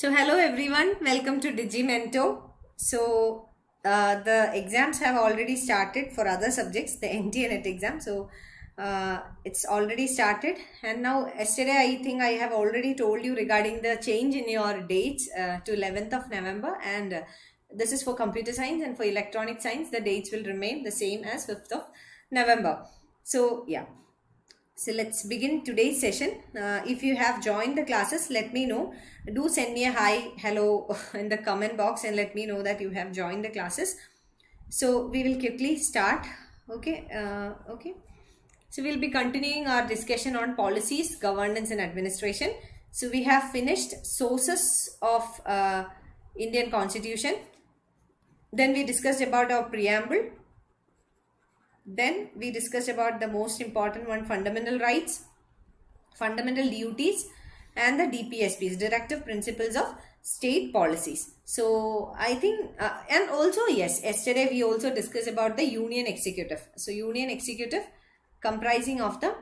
So hello everyone, welcome to DigiiMento. The exams have already started for other subjects, the NTA NET exam. It's already started, and now yesterday I think I have already told you regarding the change in your dates to 11th of November, and this is for computer science, and for electronic science the dates will remain the same as 5th of November. So let's begin today's session. If you have joined the classes, let me know. Do send me a hi, hello in the comment box and let me know that you have joined the classes. So we will quickly start. Okay. So we'll be continuing our discussion on policies, governance and administration. So we have finished sources of Indian Constitution. Then we discussed about our preamble. Then we discussed about the most important one, fundamental rights, fundamental duties, and the DPSPs, directive principles of state policies. So I think, and also yes, yesterday we also discussed about the Union Executive. So Union Executive comprising of the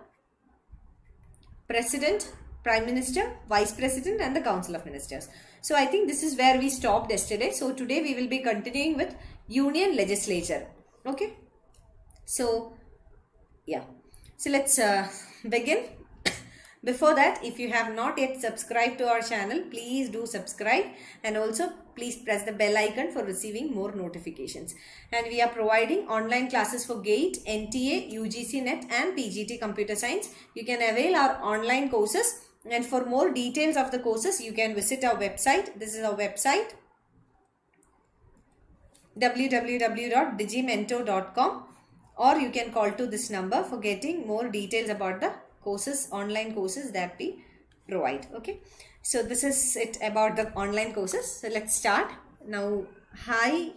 President, Prime Minister, Vice President and the Council of Ministers. So I think this is where we stopped yesterday. So today we will be continuing with Union Legislature. Okay. So let's begin. Before that, if you have not yet subscribed to our channel, please do subscribe, and also please press the bell icon for receiving more notifications. And we are providing online classes for GATE, NTA, UGC NET and PGT Computer Science. You can avail our online courses, and for more details of the courses, you can visit our website. This is our website, www.digimento.com, or you can call to this number for getting more details about the courses, online courses that we provide. Okay, so this is it about the online courses. So let's start now. Hi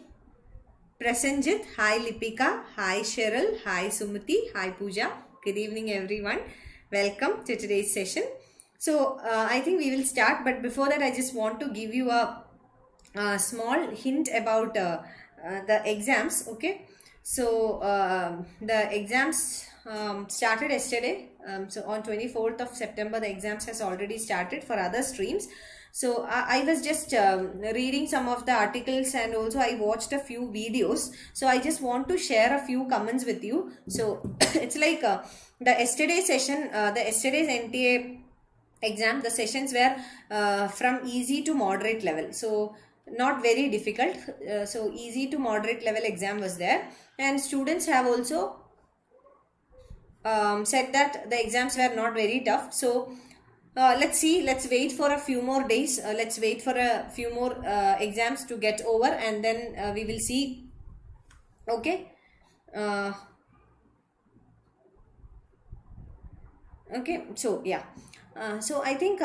Prasenjit, hi Lipika, hi Cheryl, hi Sumati, hi Pooja. Good evening everyone, welcome to today's session. So I think we will start, but before that I just want to give you a small hint about the exams. Okay, so the exams started yesterday. So on 24th of September, the exams has already started for other streams. So I was just reading some of the articles, and also I watched a few videos. So I just want to share a few comments with you. So it's like the yesterday session, the yesterday's NTA exam, the sessions were from easy to moderate level. So not very difficult. So easy to moderate level exam was there, and students have also said that the exams were not very tough. So let's see, let's wait for a few more days, let's wait for a few more exams to get over, and then we will see. Okay, okay, so yeah, so I think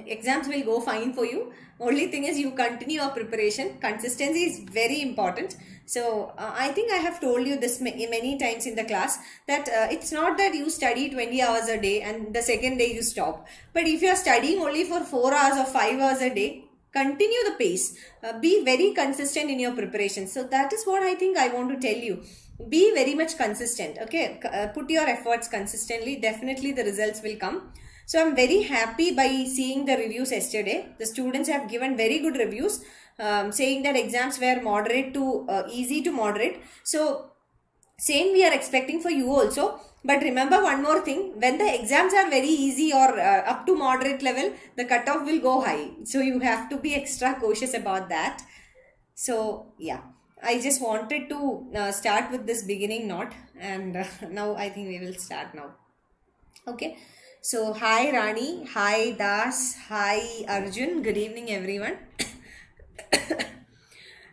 exams will go fine for you. Only thing is you continue your preparation. Consistency is very important. So I think I have told you this many times in the class that it's not that you study 20 hours a day and the second day you stop. But if you are studying only for 4 hours or 5 hours a day, continue the pace. Be very consistent in your preparation. So that is what I think I want to tell you. Be very much consistent. Okay, put your efforts consistently. Definitely the results will come. So I'm very happy by seeing the reviews yesterday. The students have given very good reviews, saying that exams were moderate to easy to moderate. So same we are expecting for you also. But remember one more thing, when the exams are very easy or up to moderate level, the cutoff will go high. So you have to be extra cautious about that. So yeah, I just wanted to start with this beginning note, and now I think we will start now. Okay. So hi Rani, hi Das, hi Arjun, good evening everyone.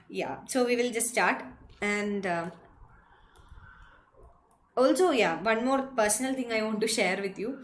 Yeah, so we will just start. And also, yeah, one more personal thing I want to share with you,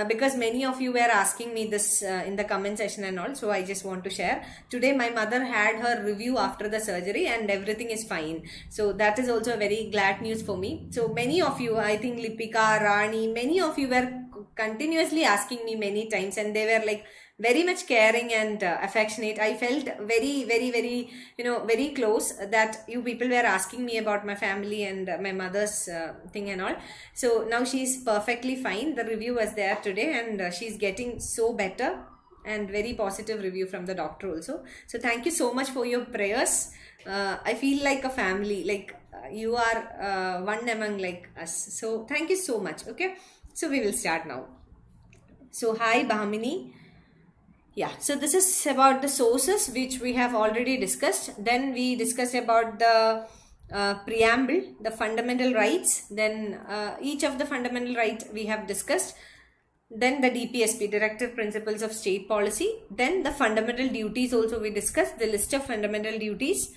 because many of you were asking me this in the comment section and all. So I just want to share. Today my mother had her review after the surgery and everything is fine. So that is also a very glad news for me. So many of you, I think Lipika, Rani, many of you were continuously asking me many times, and they were like very much caring and affectionate. I felt very, very, very, very close that you people were asking me about my family and my mother's thing and all. So now she's perfectly fine. The review was there today, and she's getting so better. and very positive review from the doctor also. So thank you so much for your prayers. I feel like a family, like you are one among like us. So thank you so much. Okay, so we will start now. So hi Bhamini. Yeah, so this is about the sources which we have already discussed. Then we discussed about the preamble, the fundamental rights. Then each of the fundamental rights we have discussed. Then the DPSP, Directive Principles of State Policy. Then the fundamental duties also we discussed, the list of fundamental duties.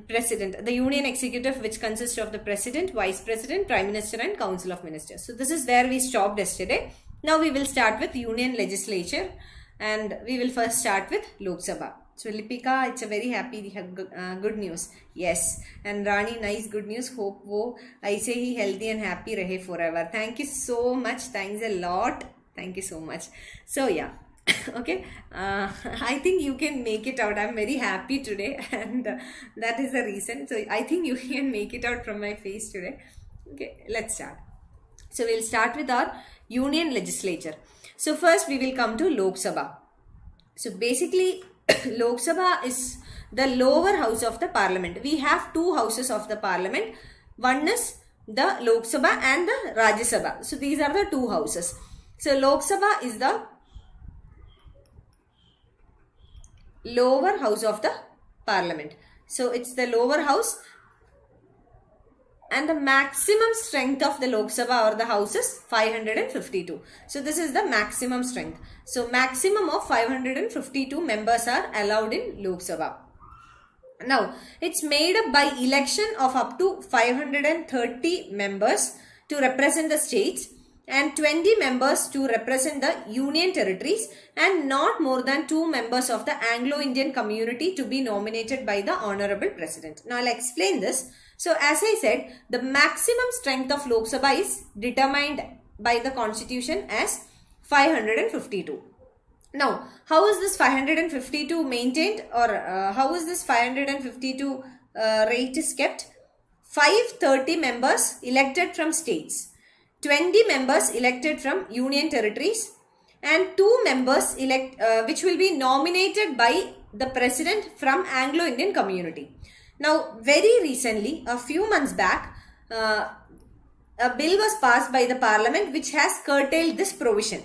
President, the Union Executive, which consists of the President, Vice President, Prime Minister and Council of Ministers. So this is where we stopped yesterday. Now we will start with Union Legislature, and we will first start with Lok Sabha. So Lipika, it's a very happy, good news. Yes. And Rani, nice good news. Hope wo aise hi healthy and happy rahe forever. Thank you so much. Thanks a lot. Thank you so much. So yeah. Okay. I think you can make it out. I'm very happy today, and that is the reason. So I think you can make it out from my face today. Okay. Let's start. So we'll start with our Union Legislature. So first we will come to Lok Sabha. So basically Lok Sabha is the lower house of the parliament. We have two houses of the parliament. One is the Lok Sabha and the Rajya Sabha. So these are the two houses. So Lok Sabha is the lower house of the parliament. So it's the lower house, and the maximum strength of the Lok Sabha or the house is 552. So this is the maximum strength. So maximum of 552 members are allowed in Lok Sabha. Now it's made up by election of up to 530 members to represent the states and 20 members to represent the union territories, and not more than 2 members of the Anglo-Indian community to be nominated by the Honorable President. Now I'll explain this. So as I said, the maximum strength of Lok Sabha is determined by the constitution as 552. Now, how is this 552 maintained, or how is this 552 rate is kept? 530 members elected from states, 20 members elected from union territories, and 2 members which will be nominated by the president from Anglo-Indian community. Now, very recently, a few months back, a bill was passed by the parliament which has curtailed this provision,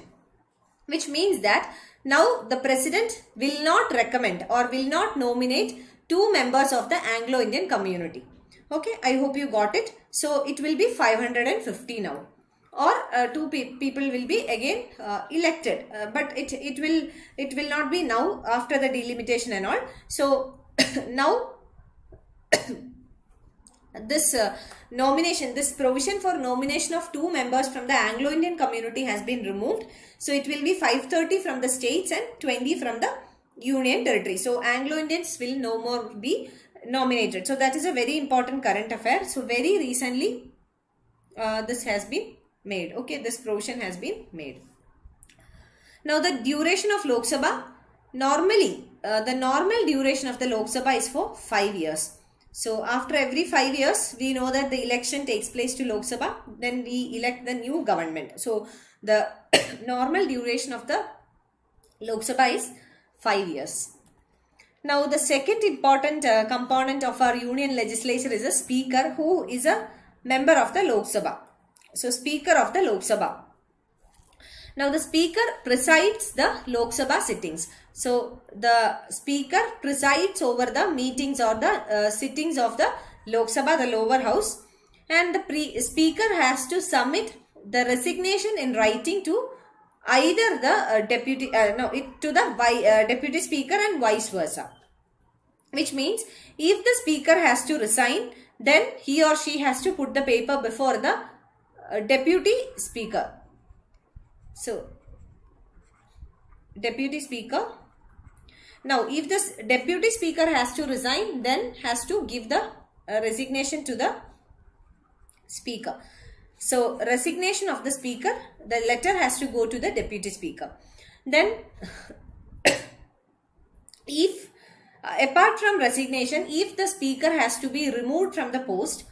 which means that now the president will not recommend or will not nominate 2 members of the Anglo-Indian community. Okay, I hope you got it. So it will be 550 now, or 2 people will be again elected, but it will not be now after the delimitation and all. So now this nomination, this provision for nomination of 2 members from the Anglo-Indian community has been removed. So it will be 530 from the states and 20 from the union territory. So Anglo-Indians will no more be nominated. So that is a very important current affair. So very recently this has been made. Okay, this provision has been made. Now the duration of Lok Sabha, normally the normal duration of the Lok Sabha is for 5 years. So after every 5 years, we know that the election takes place to Lok Sabha, then we elect the new government. So the normal duration of the Lok Sabha is 5 years. Now the second important component of our union legislature is a speaker, who is a member of the Lok Sabha. So speaker of the Lok Sabha. Now the speaker presides the Lok Sabha sittings. So the speaker presides over the meetings or the sittings of the Lok Sabha, the lower house, and the speaker has to submit the resignation in writing to either the deputy speaker and vice versa. Which means if the speaker has to resign, then he or she has to put the paper before the deputy speaker. So deputy speaker. Now if this deputy speaker has to resign, then has to give the resignation to the speaker. So resignation of the speaker, the letter has to go to the deputy speaker. Then if apart from resignation, if the speaker has to be removed from the post,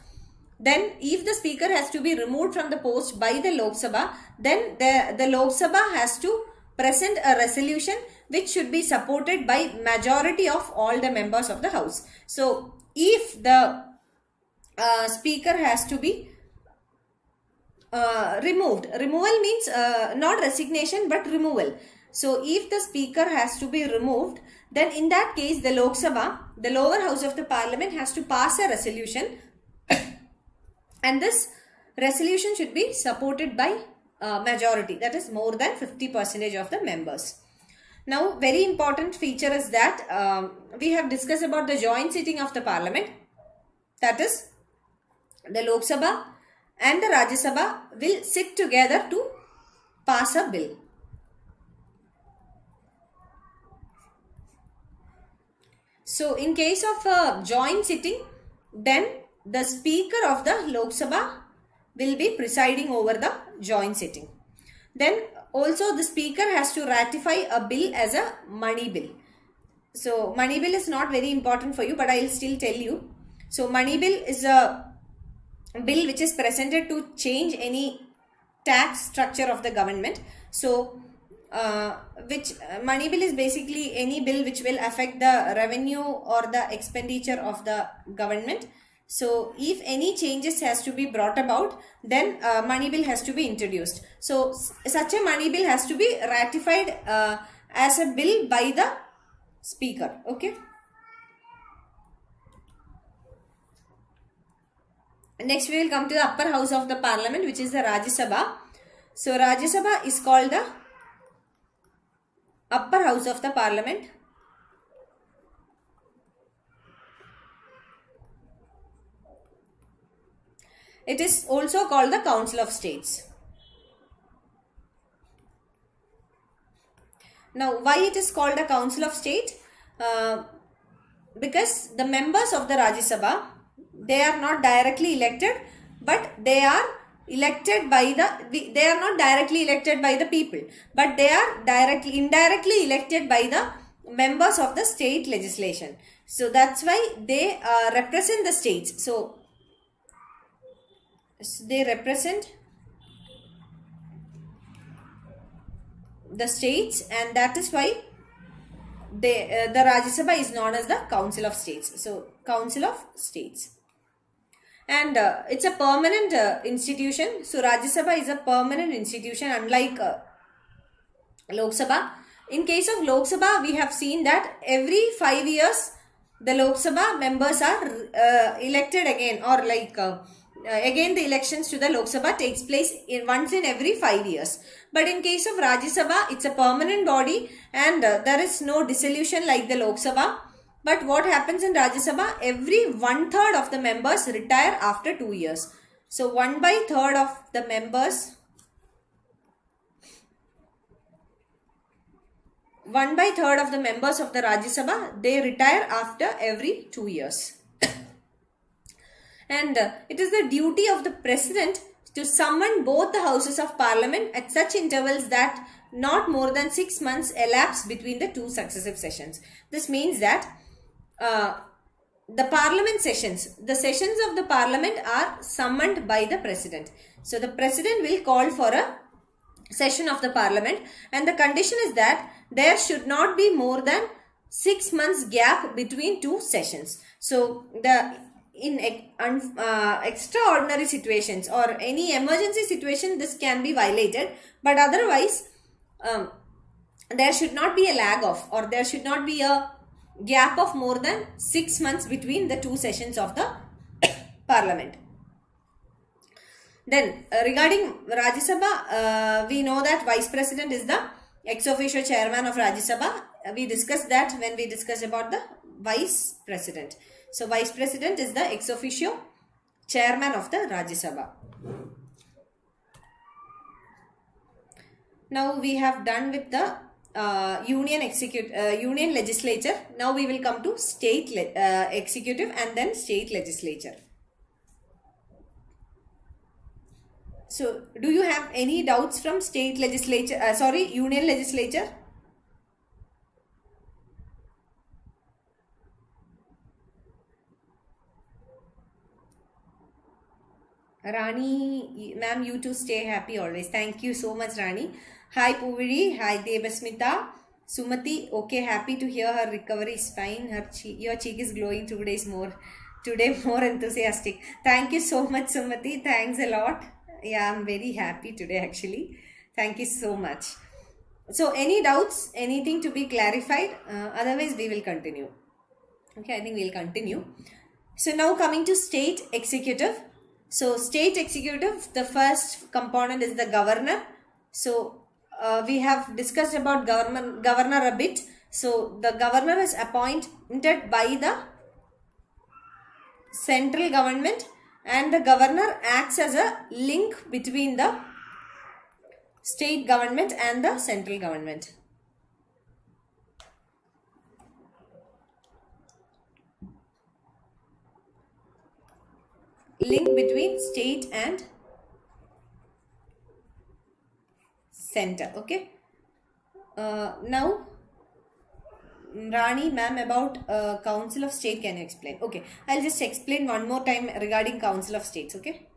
then if the speaker has to be removed from the post by the Lok Sabha, then the Lok Sabha has to present a resolution which should be supported by majority of all the members of the house. So if the speaker has to be removed. Removal means not resignation but removal. So if the speaker has to be removed, then in that case the Lok Sabha, the lower house of the parliament, has to pass a resolution and this resolution should be supported by majority, that is more than 50% of the members. Now very important feature is that we have discussed about the joint sitting of the parliament, that is the Lok Sabha and the Rajya Sabha will sit together to pass a bill. So in case of a joint sitting, then the speaker of the Lok Sabha will be presiding over the joint sitting. Then also the speaker has to ratify a bill as a money bill. So money bill is not very important for you, but I will still tell you. So money bill is a bill which is presented to change any tax structure of the government. So which money bill is basically any bill which will affect the revenue or the expenditure of the government. So if any changes has to be brought about, then money bill has to be introduced. So such a money bill has to be ratified as a bill by the speaker. Okay. Next we will come to the upper house of the parliament, which is the Rajya Sabha. So Rajya Sabha is called the upper house of the parliament. It is also called the Council of States. Now why it is called the Council of State? Because the members of the Rajya Sabha, they are not directly elected, but they are elected by they are not directly elected by the people, but they are indirectly elected by the members of the state legislation. So that's why they represent the states. So they represent the states, and that is why the Rajya Sabha is known as the Council of States. So Council of States. And it's a permanent institution. So Rajya Sabha is a permanent institution, unlike Lok Sabha. In case of Lok Sabha, we have seen that every 5 years the Lok Sabha members are elected again, or again the elections to the Lok Sabha takes place once in every 5 years. But in case of Rajya Sabha, it's a permanent body and there is no dissolution like the Lok Sabha. But what happens in Rajya Sabha? Every 1/3 of the members retire after 2 years. So 1/3 of the members, 1/3 of the members of the Rajya Sabha, they retire after every 2 years. And it is the duty of the president to summon both the houses of parliament at such intervals that not more than 6 months elapse between the two successive sessions. This means that the parliament sessions, the sessions of the parliament are summoned by the president. So the president will call for a session of the parliament, and the condition is that there should not be more than 6 months gap between two sessions. So in extraordinary situations or any emergency situation, this can be violated, but otherwise there should not be a lag of, or there should not be a gap of more than 6 months between the two sessions of the parliament. Then regarding Rajya Sabha, we know that vice president is the ex officio chairman of Rajya Sabha. We discussed that when we discussed about the vice president. So vice president is the ex officio chairman of the Rajya Sabha. Now we have done with the Union Legislature. Now we will come to state executive and then state legislature. So do you have any doubts from state legislature, Union Legislature? Rani, ma'am, you too stay happy always. Thank you so much, Rani. Hi Puvidi, hi Debasmita. Sumati, okay, happy to hear her recovery is fine. Your cheek is glowing today more enthusiastic. Thank you so much, Sumati. Thanks a lot. Yeah, I'm very happy today actually. Thank you so much. So, any doubts, anything to be clarified? Otherwise, we will continue. Okay, I think we'll continue. So, now coming to state executive. So, state executive, the first component is the governor. So, we have discussed about governor a bit. So, the governor is appointed by the central government, and the governor acts as a link between the state government and the central government. Link between state and center. Okay. Now, Rani ma'am, about Council of State, can you explain? Okay, I'll just explain one more time regarding Council of States. Okay.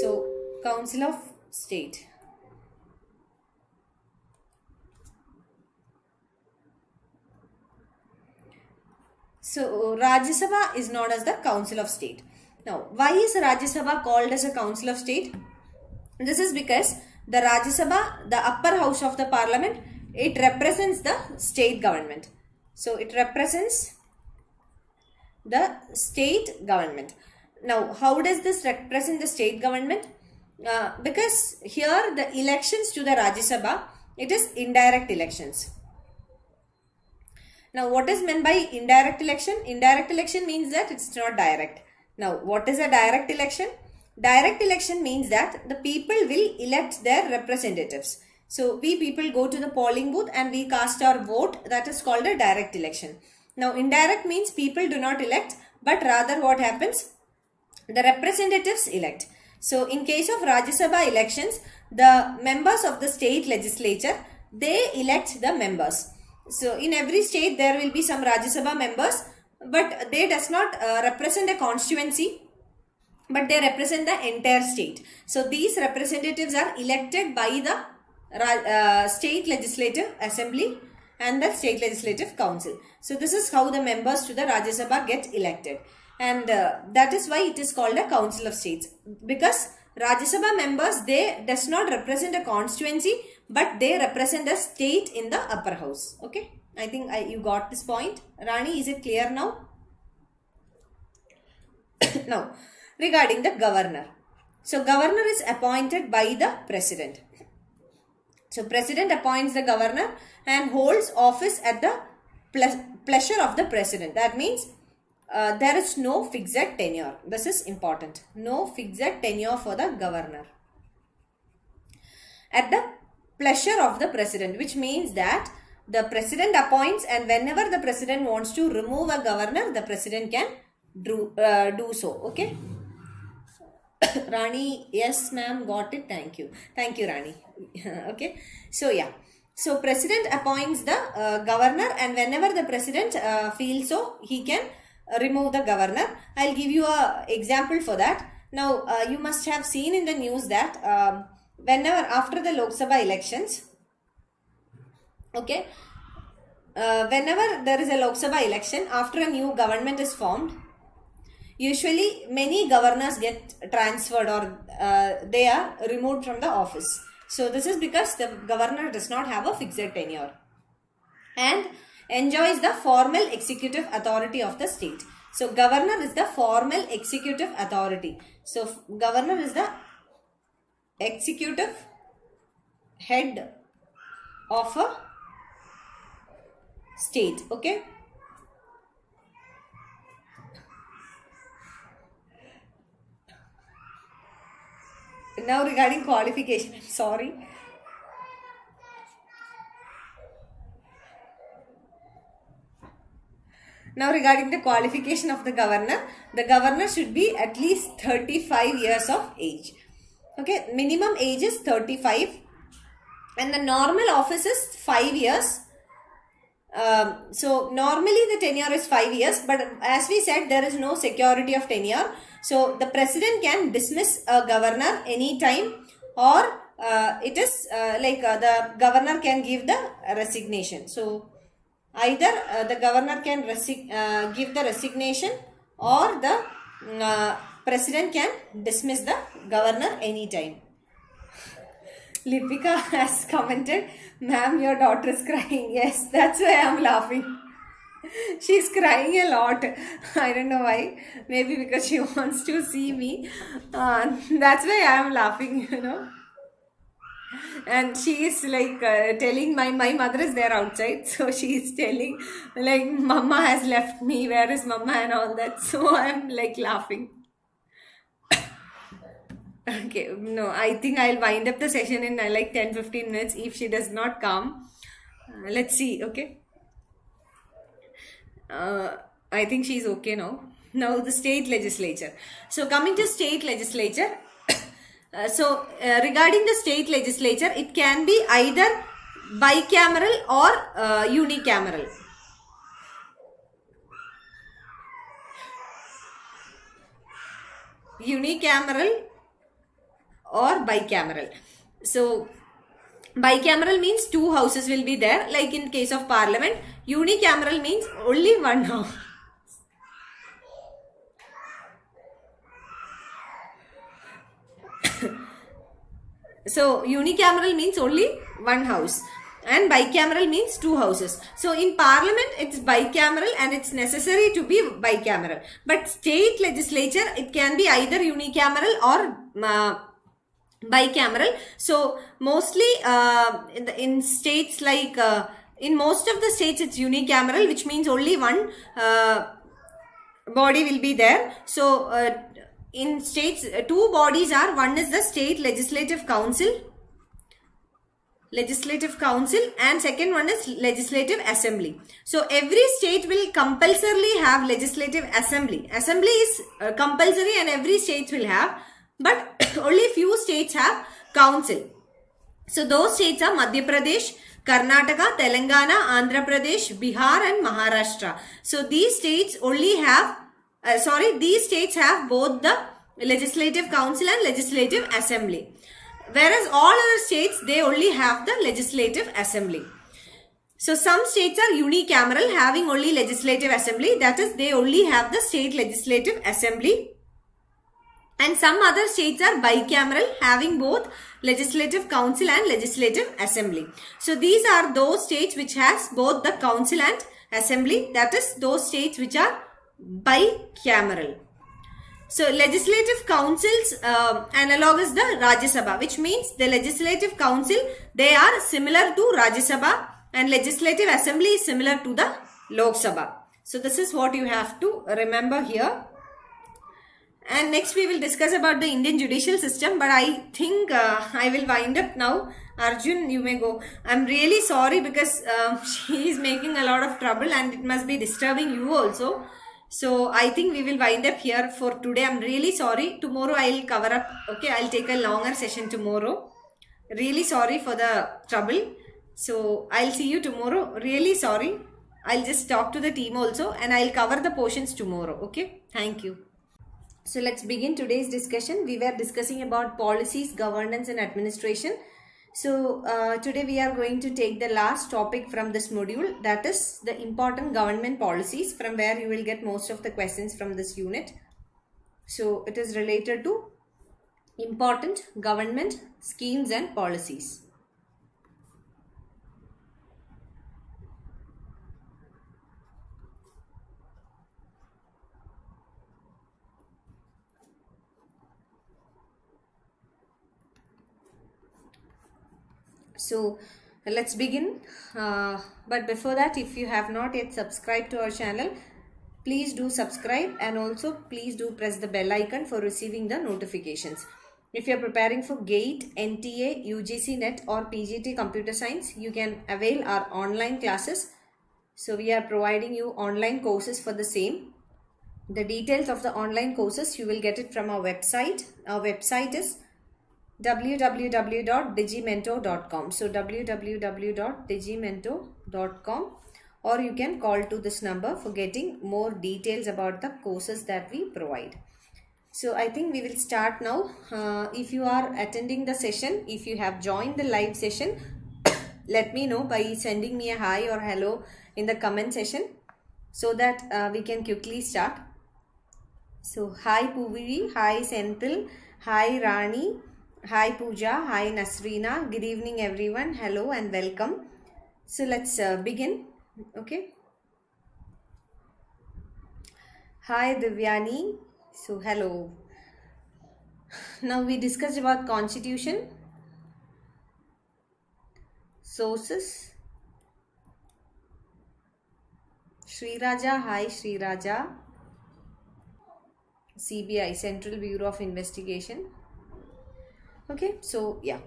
So, Council of State. So, Rajya Sabha is known as the Council of State. Now, why is Rajya Sabha called as a Council of State? This is because the Rajya Sabha, the upper house of the parliament, it represents the state government. So, it represents the state government. Now, how does this represent the state government? Because here the elections to the Rajya Sabha, it is indirect elections. Now, what is meant by indirect election? Indirect election means that it's not direct. Now, what is a direct election? Direct election means that the people will elect their representatives. So, we people go to the polling booth and we cast our vote. That is called a direct election. Now, indirect means people do not elect, but rather what happens? The representatives elect. So, in case of Rajya Sabha elections, the members of the state legislature, they elect the members. So, in every state, there will be some Rajya Sabha members, but they does not represent a constituency, but they represent the entire state. So, these representatives are elected by the state legislative assembly and the state legislative council. So, this is how the members to the Rajya Sabha get elected. And that is why it is called a council of states. Because Rajya Sabha members, they does not represent a constituency, but they represent a state in the upper house. Okay, I think you got this point. Rani, is it clear now? Now, regarding the governor. So, governor is appointed by the president. So, president appoints the governor and holds office at the pleasure of the president. That means there is no fixed tenure. This is important. No fixed tenure for the governor. At the pleasure of the president, which means that the president appoints, and whenever the president wants to remove a governor, the president can do so. Okay. Rani, yes ma'am, got it. Thank you. Thank you, Rani. Okay. So, yeah. So, president appoints the governor, and whenever the president feels so, he can remove the governor. I'll give you an example for that. Now, you must have seen in the news that whenever after the Lok Sabha elections, okay, whenever there is a Lok Sabha election, after a new government is formed, usually many governors get transferred or they are removed from the office. So, this is because the governor does not have a fixed tenure and enjoys the formal executive authority of the state. So, governor is the formal executive authority. So, governor is the executive head of a state. Okay. Now, regarding qualification, I'm sorry. Now, regarding the qualification of the governor should be at least 35 years of age. Okay, minimum age is 35 and the normal office is 5 years. So normally the tenure is 5 years, but as we said, there is no security of tenure. So the president can dismiss a governor anytime, or the governor can give the resignation. So either the governor can give the resignation, or the president can dismiss the governor anytime. Lipika has commented, "Ma'am, your daughter is crying." Yes, that's why I'm laughing. She's crying a lot. I don't know why. Maybe because she wants to see me. That's why I'm laughing. And she is like telling my mother is there outside. So she is telling like, "Mama has left me. Where is Mama?" and all that. So I'm like laughing. Okay, no, I think I'll wind up the session in like 10-15 minutes if she does not come. Let's see, okay. I think she's okay now. Now the state legislature. So coming to state legislature. Regarding the state legislature, it can be either bicameral or unicameral. Unicameral or bicameral. So bicameral means 2 houses will be there, like in case of parliament. Unicameral means only 1 house. So unicameral means only 1 house, and bicameral means 2 houses. So in parliament it's bicameral and it's necessary to be bicameral. But state legislature, it can be either unicameral or bicameral. So mostly in states like in most of the states it's unicameral, which means only 1 body will be there. So in states 2 bodies are, one is the state legislative council, and second one is legislative assembly. So every state will compulsorily have legislative assembly. Assembly is compulsory and every state will have, but only few states have council. So those states are Madhya Pradesh, Karnataka, Telangana, Andhra Pradesh, Bihar and Maharashtra. So these states only have these states have both the legislative council and legislative assembly, whereas all other states, they only have the legislative assembly. So some states are unicameral, having only legislative assembly, that is they only have the state legislative assembly, and some other states are bicameral, having both legislative council and legislative assembly. So these are those states which has both the council and assembly, that is those states which are bicameral. So legislative councils analogous the Rajya Sabha, which means the legislative council, they are similar to Rajya Sabha, and legislative assembly is similar to the Lok Sabha. So this is what you have to remember here. And next we will discuss about the Indian judicial system, but I think I will wind up now. Arjun, you may go. I'm really sorry because she is making a lot of trouble and it must be disturbing you also. So I think we will wind up here for today. I'm really sorry. Tomorrow I will cover up. Okay, I'll take a longer session tomorrow. Really sorry for the trouble. So I'll see you tomorrow. Really sorry. I'll just talk to the team also and I'll cover the portions tomorrow. Okay, thank you. So let's begin today's discussion. We were discussing about policies, governance and administration. So today we are going to take the last topic from this module, that is the important government policies, from where you will get most of the questions from this unit. So it is related to important government schemes and policies. So let's begin, but before that, if you have not yet subscribed to our channel, please do subscribe, and also please do press the bell icon for receiving the notifications. If you are preparing for GATE, NTA, UGC NET or PGT Computer Science, you can avail our online classes. So we are providing you online courses for the same. The details of the online courses, you will get it from our website. Our website is www.digimento.com. So www.digimento.com, or you can call to this number for getting more details about the courses that we provide. So I think we will start now. If you are attending the session, if you have joined the live session, let me know by sending me a hi or hello in the comment section so that we can quickly start. So hi Puvi, hi Senthil, hi Rani, hi Pooja, hi Nasreena. Good evening everyone. Hello and welcome. So let's begin. Okay. Hi Divyani. So hello. Now we discussed about constitution, sources. Sri Raja, hi Sri Raja. CBI, Central Bureau of Investigation. Okay, so yeah.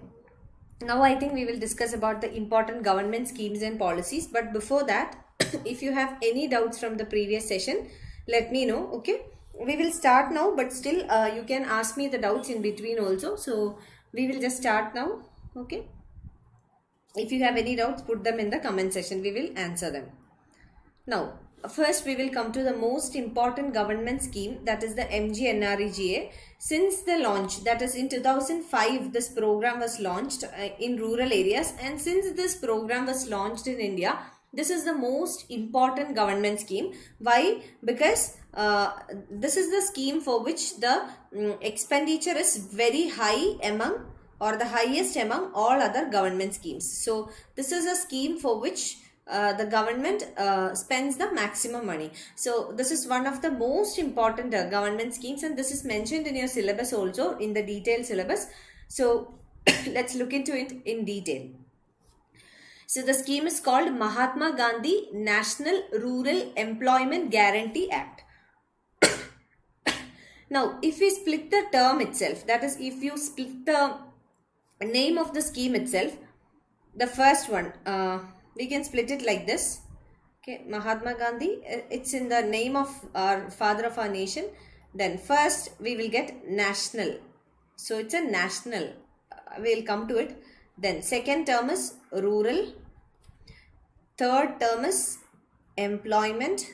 Now I think we will discuss about the important government schemes and policies. But before that, if you have any doubts from the previous session, let me know. Okay, we will start now, but still you can ask me the doubts in between also. So we will just start now. Okay, if you have any doubts, put them in the comment section. We will answer them. Now, first we will come to the most important government scheme, that is the MGNREGA. Since the launch, that is in 2005, this program was launched in rural areas, and since this program was launched in India, this is the most important government scheme. Why? Because this is the scheme for which the expenditure is very high among, or the highest among all other government schemes. So this is a scheme for which the government spends the maximum money. So this is one of the most important government schemes, and this is mentioned in your syllabus also, in the detailed syllabus. So let's look into it in detail. So the scheme is called Mahatma Gandhi National Rural Employment Guarantee Act. Now if we split the term itself, that is if you split the name of the scheme itself, the first one, we can split it like this. Okay, Mahatma Gandhi, it's in the name of our father of our nation. Then first we will get national. So it's a national. We'll come to it. Then second term is rural. Third term is employment.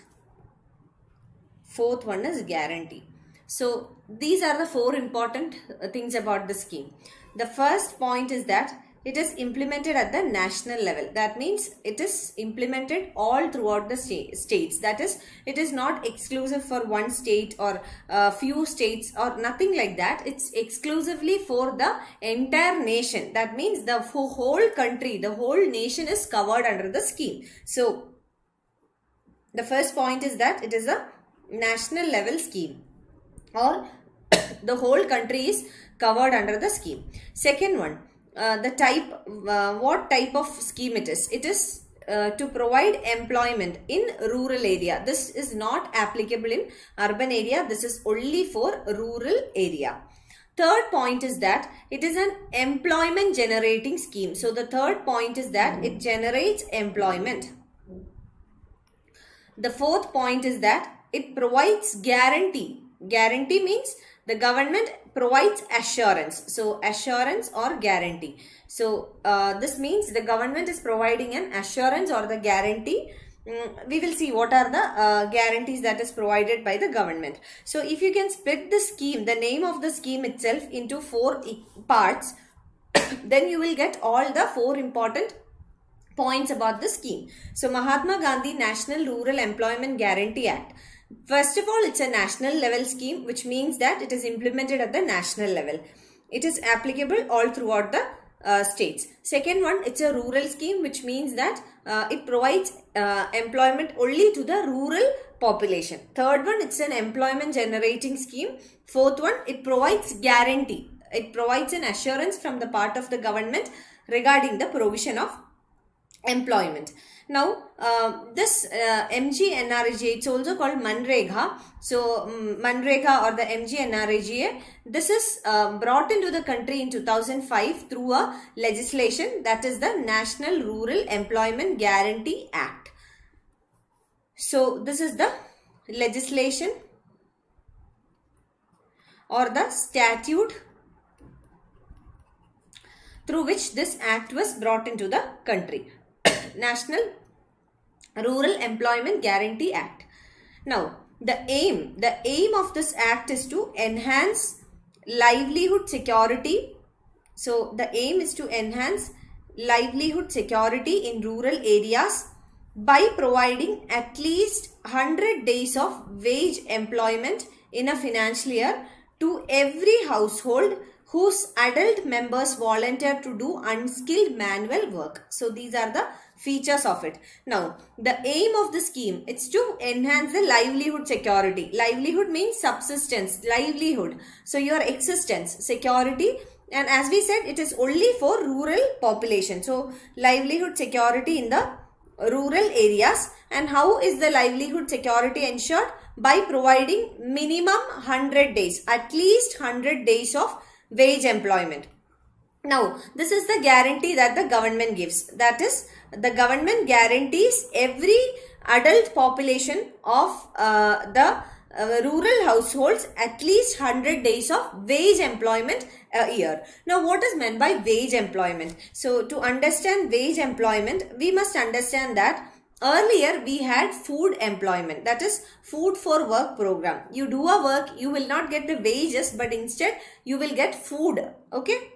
Fourth one is guarantee. So these are the four important things about the scheme. The first point is that it is implemented at the national level. That means it is implemented all throughout the states. That is, it is not exclusive for one state or a few states or nothing like that. It's exclusively for the entire nation. That means the whole country, the whole nation is covered under the scheme. So the first point is that it is a national level scheme, or the whole country is covered under the scheme. Second one, the type, what type of scheme it is. It is to provide employment in rural area. This is not applicable in urban area. This is only for rural area. Third point is that it is an employment generating scheme. So the third point is that it generates employment. The fourth point is that it provides guarantee. Guarantee means the government provides assurance. So assurance or guarantee. So this means the government is providing an assurance or the guarantee. We will see what are the guarantees that is provided by the government. So if you can split the scheme, the name of the scheme itself, into four parts, then you will get all the four important points about the scheme. So Mahatma Gandhi National Rural Employment Guarantee Act. First of all, it's a national level scheme, which means that it is implemented at the national level. It is applicable all throughout the states. Second one, it's a rural scheme, which means that it provides employment only to the rural population. Third one, it's an employment generating scheme. Fourth one, it provides guarantee. It provides an assurance from the part of the government regarding the provision of employment. Now, this MGNREGA, it's also called MGNREGA. So, MGNREGA or the MGNREGA, this is brought into the country in 2005 through a legislation, that is the National Rural Employment Guarantee Act. So, this is the legislation or the statute through which this act was brought into the country. National Rural Employment Guarantee Act. Now, the aim of this act is to enhance livelihood security. So, the aim is to enhance livelihood security in rural areas by providing at least 100 days of wage employment in a financial year to every household whose adult members volunteer to do unskilled manual work. So these are the features of it. Now, the aim of the scheme is to enhance the livelihood security. Livelihood means subsistence, livelihood. So your existence, security, and as we said, it is only for rural population. So livelihood security in the rural areas. And how is the livelihood security ensured? By providing minimum 100 days, at least 100 days of wage employment. Now, this is the guarantee that the government gives. That is, the government guarantees every adult population of the rural households at least 100 days of wage employment a year. Now, what is meant by wage employment? So, to understand wage employment, we must understand that earlier we had food employment, that is food for work program. You do a work, you will not get the wages, but instead you will get food. Okay.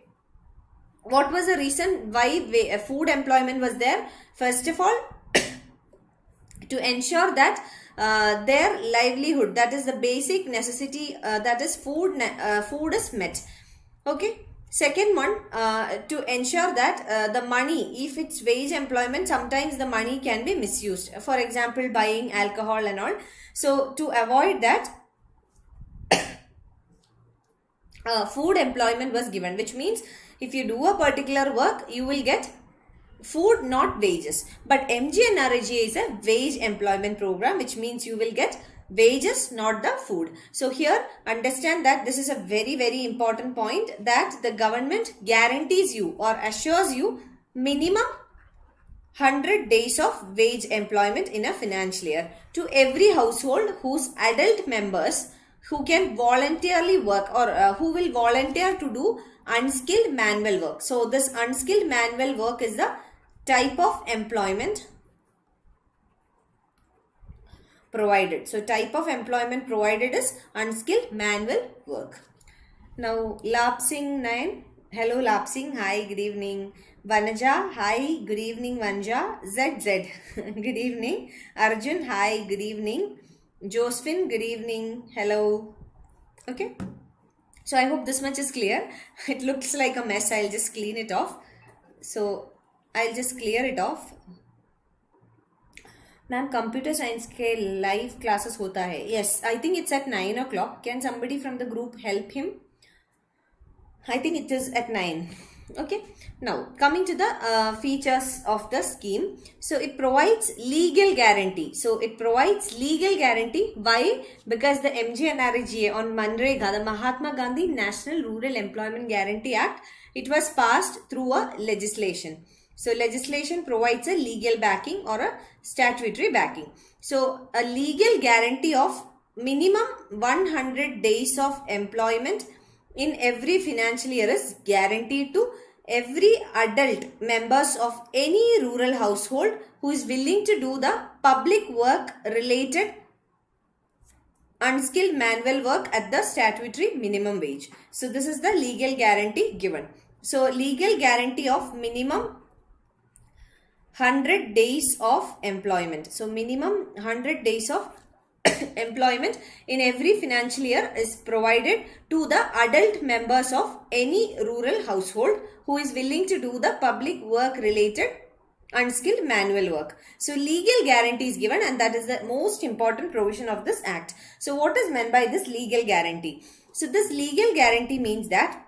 What was the reason why food employment was there? First of all, to ensure that their livelihood, that is the basic necessity, that is food is met. Okay. Second one, to ensure that the money, if it's wage employment, sometimes the money can be misused. For example, buying alcohol and all. So to avoid that, food employment was given, which means if you do a particular work, you will get food, not wages. But MGNREGA is a wage employment program, which means you will get wages, not the food. So here, understand that this is a very, very important point, that the government guarantees you or assures you minimum 100 days of wage employment in a financial year to every household whose adult members who can voluntarily work or who will volunteer to do unskilled manual work. So this unskilled manual work is the type of employment provided. So type of employment provided is unskilled manual work. Now Lapsing 9. Hello Lapsing. Hi, good evening. Vanaja. Hi, good evening Vanja. ZZ. Good evening. Arjun. Hi, good evening. Josephine. Good evening. Hello. Okay. So I hope this much is clear. It looks like a mess. I'll just clean it off. So I'll just clear it off. Ma'am, computer science के live classes होता है. Yes, I think it's at 9 o'clock. Can somebody from the group help him? I think it is at 9. Okay. Now, coming to the features of the scheme. So, it provides legal guarantee. So, it provides legal guarantee. Why? Because the MGNREGA on MGNREGA, the Mahatma Gandhi National Rural Employment Guarantee Act, it was passed through a legislation. So, legislation provides a legal backing or a statutory backing. So, a legal guarantee of minimum 100 days of employment in every financial year is guaranteed to every adult members of any rural household who is willing to do the public work related unskilled manual work at the statutory minimum wage. So, this is the legal guarantee given. So, legal guarantee of minimum 100 days of employment. So, minimum 100 days of employment in every financial year is provided to the adult members of any rural household who is willing to do the public work related unskilled manual work. So, legal guarantee is given, and that is the most important provision of this act. So, what is meant by this legal guarantee? So, this legal guarantee means that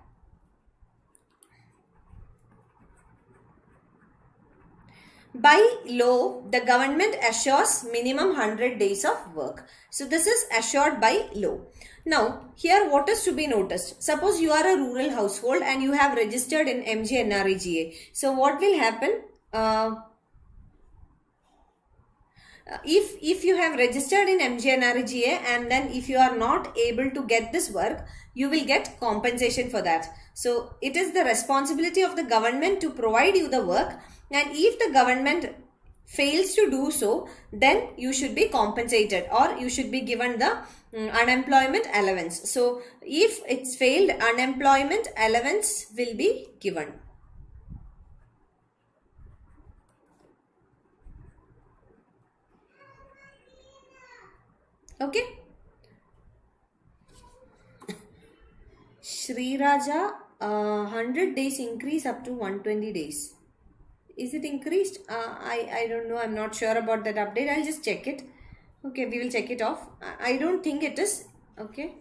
by law, the government assures minimum 100 days of work. So, this is assured by law. Now, here what is to be noticed? Suppose you are a rural household and you have registered in MGNREGA. So, what will happen? If you have registered in MGNREGA and then if you are not able to get this work, you will get compensation for that. So, it is the responsibility of the government to provide you the work. And if the government fails to do so, then you should be compensated or you should be given the unemployment allowance. So if it's failed, unemployment allowance will be given. Okay. Sri Raja, 100 days increase up to 120 days. Is it increased? I don't know. I'm not sure about that update. I'll just check it. Okay, we will check it off. I don't think it is. Okay.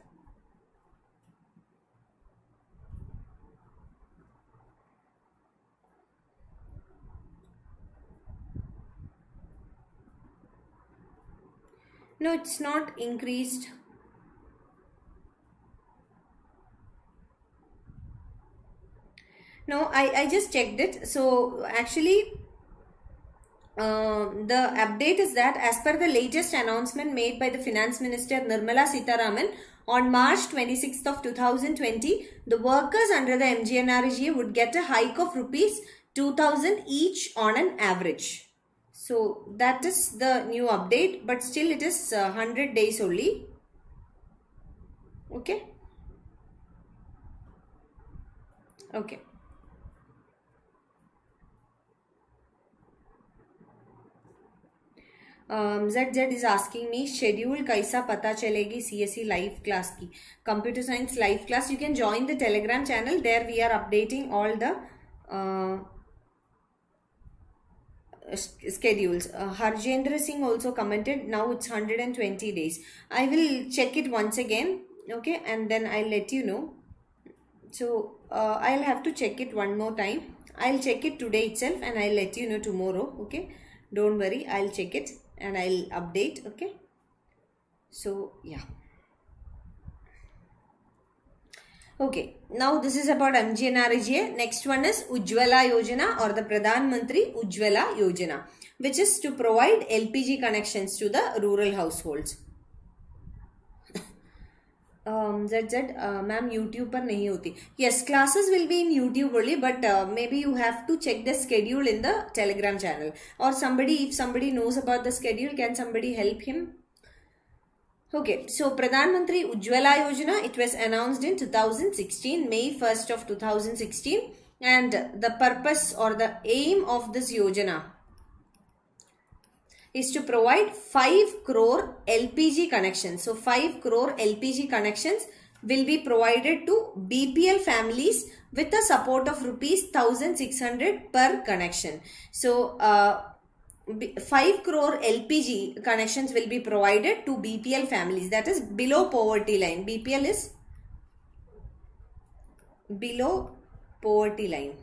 No, it's not increased. No, I just checked it. So actually, the update is that as per the latest announcement made by the Finance Minister Nirmala Sitharaman on March 26th of 2020, the workers under the MGNREGA would get a hike of rupees 2000 each on an average. So that is the new update, but still it is 100 days only. Okay. Okay. ZZ is asking me schedule kaisa pata chalegi CSE live class ki. Computer science live class. You can join the Telegram channel. There we are updating all the schedules. Harjendra Singh also commented, now it's 120 days. I will check it once again. Okay, and then I'll let you know. So I'll have to check it one more time. I'll check it today itself and I'll let you know tomorrow. Okay, don't worry, I'll check it and I'll update. Okay, so yeah. Okay, now this is about MGNREGA. Next one is Ujjwala Yojana or the Pradhan Mantri Ujjwala Yojana, which is to provide LPG connections to the rural households. ZZ, ma'am, YouTube पर नहीं होती. Yes, classes will be in YouTube only, but maybe you have to check the schedule in the Telegram channel. Or somebody, if somebody knows about the schedule, can somebody help him? Okay, so Pradhan Mantri Ujjwala Yojana, it was announced in 2016, May 1st of 2016. And the purpose or the aim of this Yojana is to provide 5 crore LPG connections. So 5 crore LPG connections will be provided to BPL families with a support of rupees 1600 per connection. So 5 crore LPG connections will be provided to BPL families, that is below poverty line. BPL is below poverty line.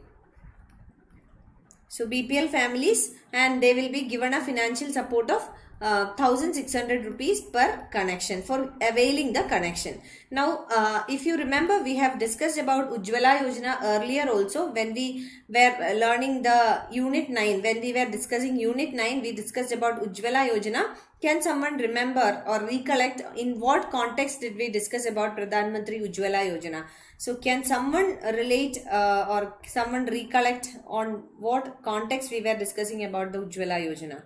So BPL families, and they will be given a financial support of 1600 rupees per connection for availing the connection. Now, if you remember, we have discussed about Ujjwala Yojana earlier also when we were learning the Unit 9. When we were discussing Unit 9, we discussed about Ujjwala Yojana. Can someone remember or recollect in what context did we discuss about Pradhan Mantri Ujjwala Yojana? So can someone relate or someone recollect on what context we were discussing about the Ujjwala Yojana?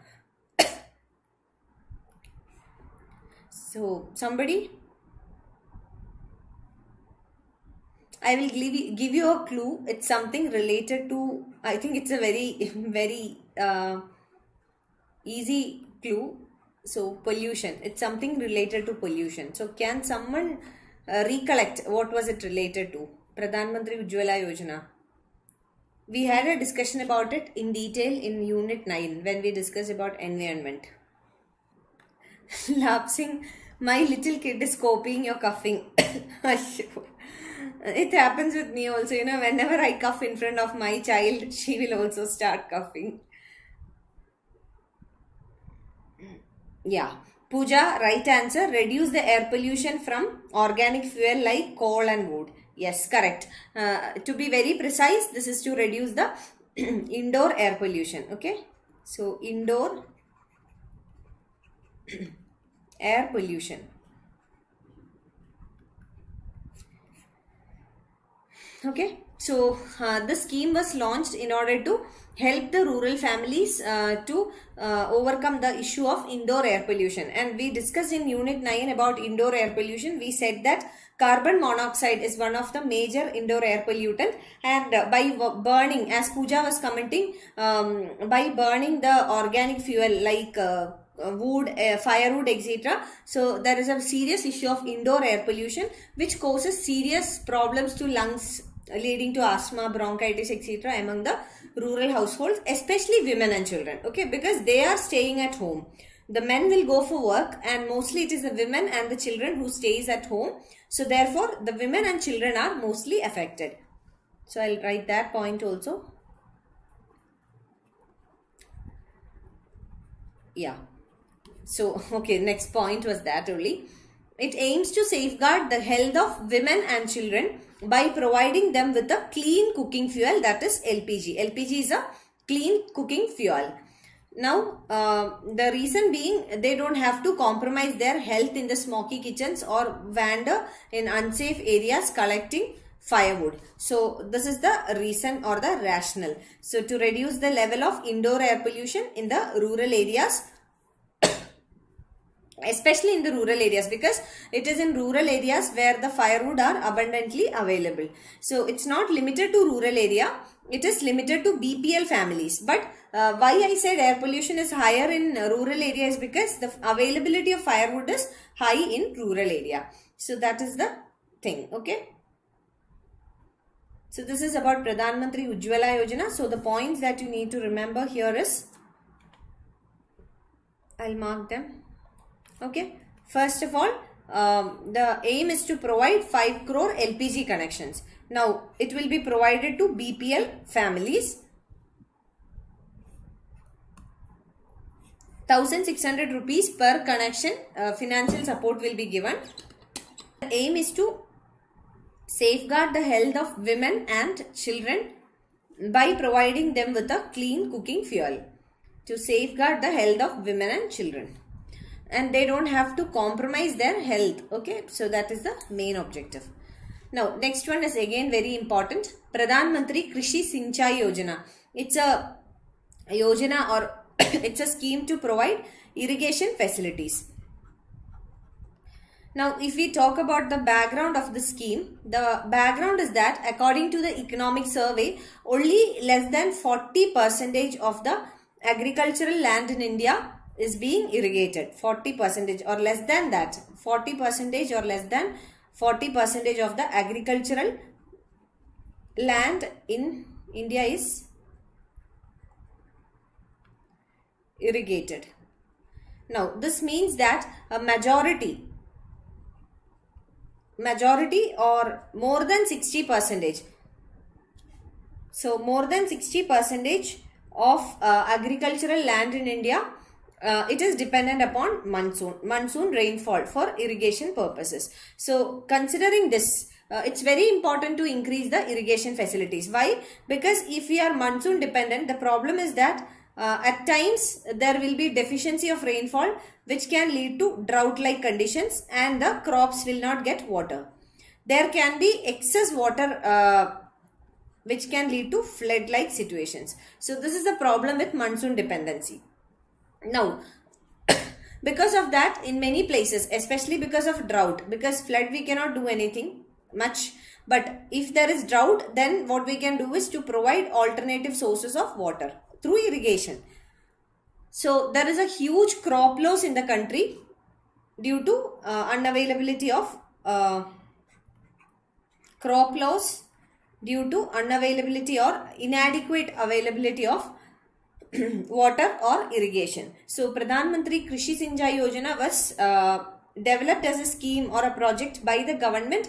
So somebody? I will give you a clue. It's something related to, I think it's a very, very easy clue. So pollution. It's something related to pollution. So can someone recollect what was it related to? Pradhan Mantri Ujjwala Yojana. We had a discussion about it in detail in Unit 9 when we discussed about environment. Lapsing, my little kid is copying your coughing. It happens with me also, you know, whenever I cough in front of my child, she will also start coughing. Yeah. Pooja, right answer. Reduce the air pollution from organic fuel like coal and wood. Yes, correct. To be very precise, this is to reduce the indoor air pollution. Okay. So, indoor air pollution. Okay, so this scheme was launched in order to help the rural families to overcome the issue of indoor air pollution. And we discussed in unit 9 about indoor air pollution. We said that carbon monoxide is one of the major indoor air pollutant, and by burning, as Pooja was commenting, by burning the organic fuel like wood, firewood, etc. So there is a serious issue of indoor air pollution which causes serious problems to lungs, leading to asthma, bronchitis, etc. among the rural households, especially women and children. Okay, because they are staying at home. The men will go for work, and mostly it is the women and the children who stays at home. So therefore, the women and children are mostly affected. So I'll write that point also. Yeah. So, okay, next point was that only. It aims to safeguard the health of women and children by providing them with a clean cooking fuel, that is LPG. LPG is a clean cooking fuel. Now, the reason being, they don't have to compromise their health in the smoky kitchens or wander in unsafe areas collecting firewood. So, this is the reason or the rationale. So, to reduce the level of indoor air pollution in the rural areas, especially in the rural areas, because it is in rural areas where the firewood are abundantly available. So it's not limited to rural area, it is limited to BPL families. But why I said air pollution is higher in rural areas, because the availability of firewood is high in rural area. So that is the thing. Okay, so this is about Pradhan Mantri Ujjwala Yojana. So the points that you need to remember here is, I'll mark them. Okay, first of all, the aim is to provide 5 crore LPG connections. Now, it will be provided to BPL families. 1,600 rupees per connection financial support will be given. The aim is to safeguard the health of women and children by providing them with a clean cooking fuel. To safeguard the health of women and children, and they don't have to compromise their health. Okay, so that is the main objective. Now, next one is again very important. Pradhan Mantri Krishi Sinchai Yojana. It's a yojana, or it's a scheme to provide irrigation facilities. Now, if we talk about the background of the scheme, the background is that according to the economic survey, only less than 40% of the agricultural land in India is being irrigated. 40% or less than that. 40% or less than 40% of the agricultural land in India is irrigated. Now, this means that a majority or more than 60%. So, more than 60% of agricultural land in India, it is dependent upon monsoon rainfall for irrigation purposes. So considering this, it's very important to increase the irrigation facilities. Why? Because if we are monsoon dependent, the problem is that at times there will be deficiency of rainfall, which can lead to drought like conditions, and the crops will not get water. There can be excess water which can lead to flood like situations. So this is the problem with monsoon dependency. Now, because of that, in many places, especially because of drought, because flood we cannot do anything much, but if there is drought, then what we can do is to provide alternative sources of water through irrigation. So there is a huge crop loss in the country due to unavailability of crop loss, due to unavailability or inadequate availability of water or irrigation. So Pradhan Mantri Krishi Sinchai Yojana was developed as a scheme or a project by the government,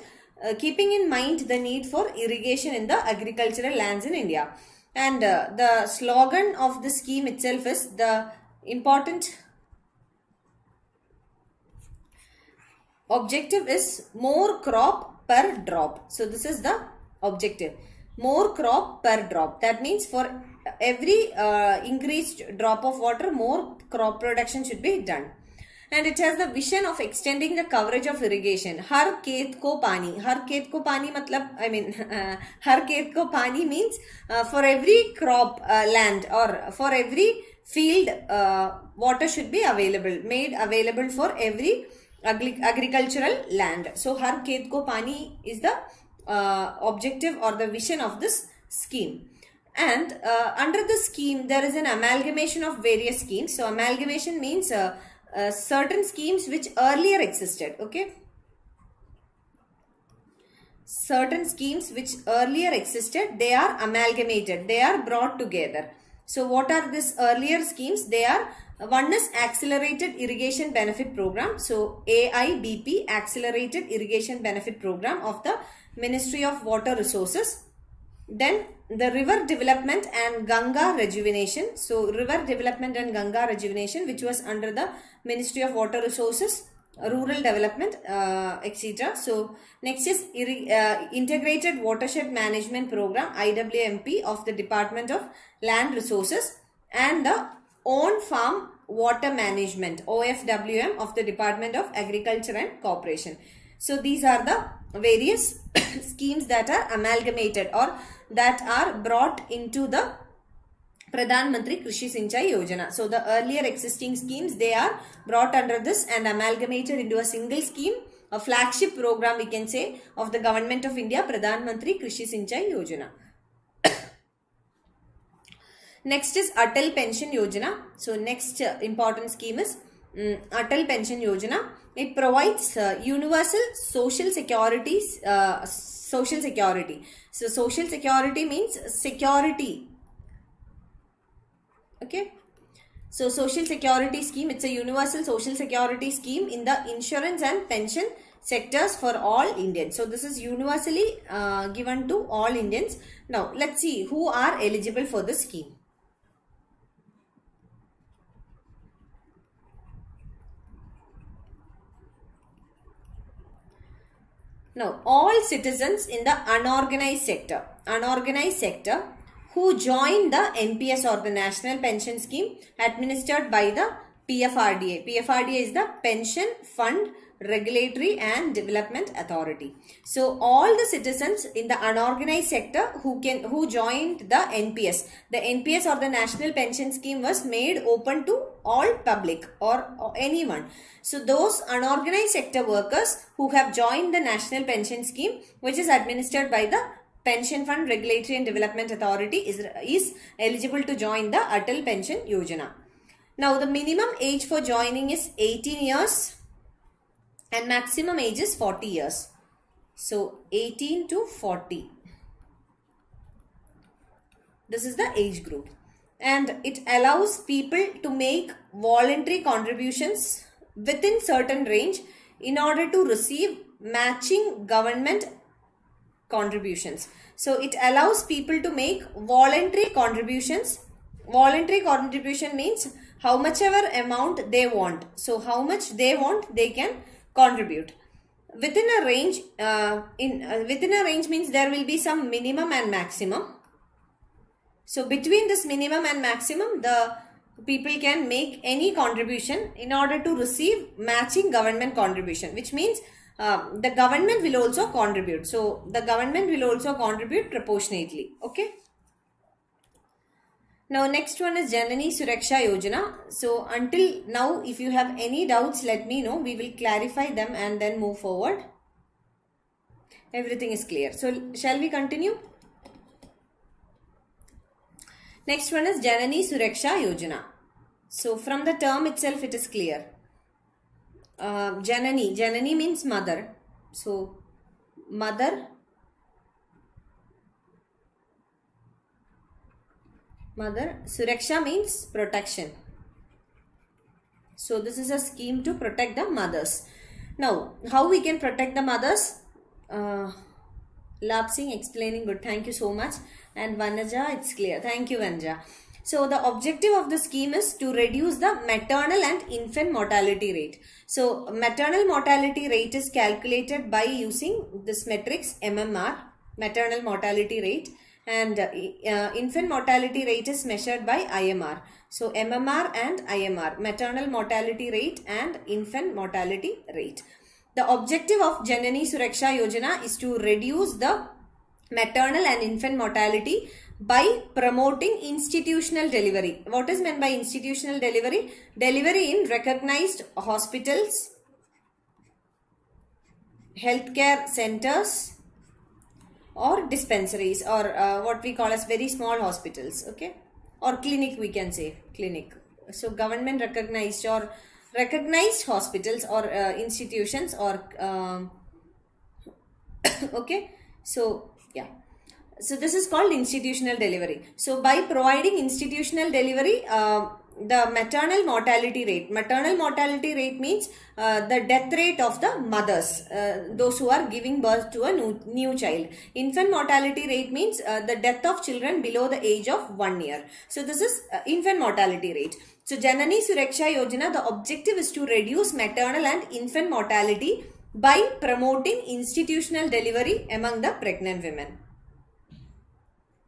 keeping in mind the need for irrigation in the agricultural lands in India. And the slogan of the scheme itself is the important objective is more crop per drop. So this is the objective, more crop per drop. That means for every increased drop of water, more crop production should be done. and it has the vision of extending the coverage of irrigation. Har khet ko pani. Har khet ko pani matlab, I mean, har khet ko pani means for every crop land or for every field, water should be available, made available for every agricultural land. So har khet ko pani is the objective or the vision of this scheme. And under the scheme, there is an amalgamation of various schemes. So amalgamation means certain schemes which earlier existed. Okay. Certain schemes which earlier existed, they are amalgamated. They are brought together. So what are these earlier schemes? They are, one is Accelerated Irrigation Benefit Program. So AIBP, Accelerated Irrigation Benefit Program of the Ministry of Water Resources. Then the River Development and Ganga Rejuvenation. So River Development and Ganga Rejuvenation, which was under the Ministry of Water Resources, Rural Development, etc. So next is Integrated Watershed Management Program, IWMP, of the Department of Land Resources, and the On Farm Water Management, OFWM, of the Department of Agriculture and Cooperation. So these are the various schemes that are amalgamated or that are brought into the Pradhan Mantri Krishi Sinchai Yojana. So the earlier existing schemes, they are brought under this and amalgamated into a single scheme, a flagship program we can say of the Government of India, Pradhan Mantri Krishi Sinchai Yojana. Next is Atal Pension Yojana. So next important scheme is Atal Pension Yojana. It provides universal social security. Social security. So social security means security. Okay. So social security scheme, it's a universal social security scheme in the insurance and pension sectors for all Indians. So this is universally given to all Indians. Now let's see who are eligible for this scheme. Now, all citizens in the unorganized sector who join the NPS or the National Pension Scheme administered by the PFRDA. PFRDA is the Pension Fund Regulatory and Development Authority. So all the citizens in the unorganized sector who joined the NPS. The NPS or the National Pension Scheme was made open to all public or anyone. So those unorganized sector workers who have joined the National Pension Scheme, which is administered by the Pension Fund Regulatory and Development Authority, is eligible to join the Atal Pension Yojana. Now the minimum age for joining is 18 years and maximum age is 40 years. So 18 to 40. This is the age group. And it allows people to make voluntary contributions within certain range in order to receive matching government contributions. So it allows people to make voluntary contributions. Voluntary contribution means how much ever amount they want. So how much they want, they can contribute. Within a range, within a range means there will be some minimum and maximum. So between this minimum and maximum, the people can make any contribution in order to receive matching government contribution, which means the government will also contribute. So the government will also contribute proportionately. Okay. Now next one is Janani Suraksha Yojana. So until now, if you have any doubts, let me know. We will clarify them and then move forward. Everything is clear. So shall we continue? Next one is Janani Suraksha Yojana. So from the term itself, it is clear. Janani means mother. So mother. Suraksha means protection. So this is a scheme to protect the mothers. Now, how we can protect the mothers? Lapsing, explaining good. Thank you so much. And Vanaja, it's clear. Thank you, Vanaja. So the objective of the scheme is to reduce the maternal and infant mortality rate. So maternal mortality rate is calculated by using this matrix MMR, maternal mortality rate, and infant mortality rate is measured by IMR. So MMR and IMR, maternal mortality rate and infant mortality rate. The objective of Janani Suraksha Yojana is to reduce the maternal and infant mortality by promoting institutional delivery. What is meant by institutional delivery? Delivery in recognized hospitals, healthcare centers, or dispensaries, or what we call as very small hospitals, okay, or clinic, we can say clinic. So government recognized or recognized hospitals or institutions or okay. So yeah, so this is called institutional delivery. So by providing institutional delivery, the maternal mortality rate means the death rate of the mothers, those who are giving birth to a new child. Infant mortality rate means the death of children below the age of 1 year. So this is infant mortality rate. So Janani Suraksha Yojana, the objective is to reduce maternal and infant mortality by promoting institutional delivery among the pregnant women.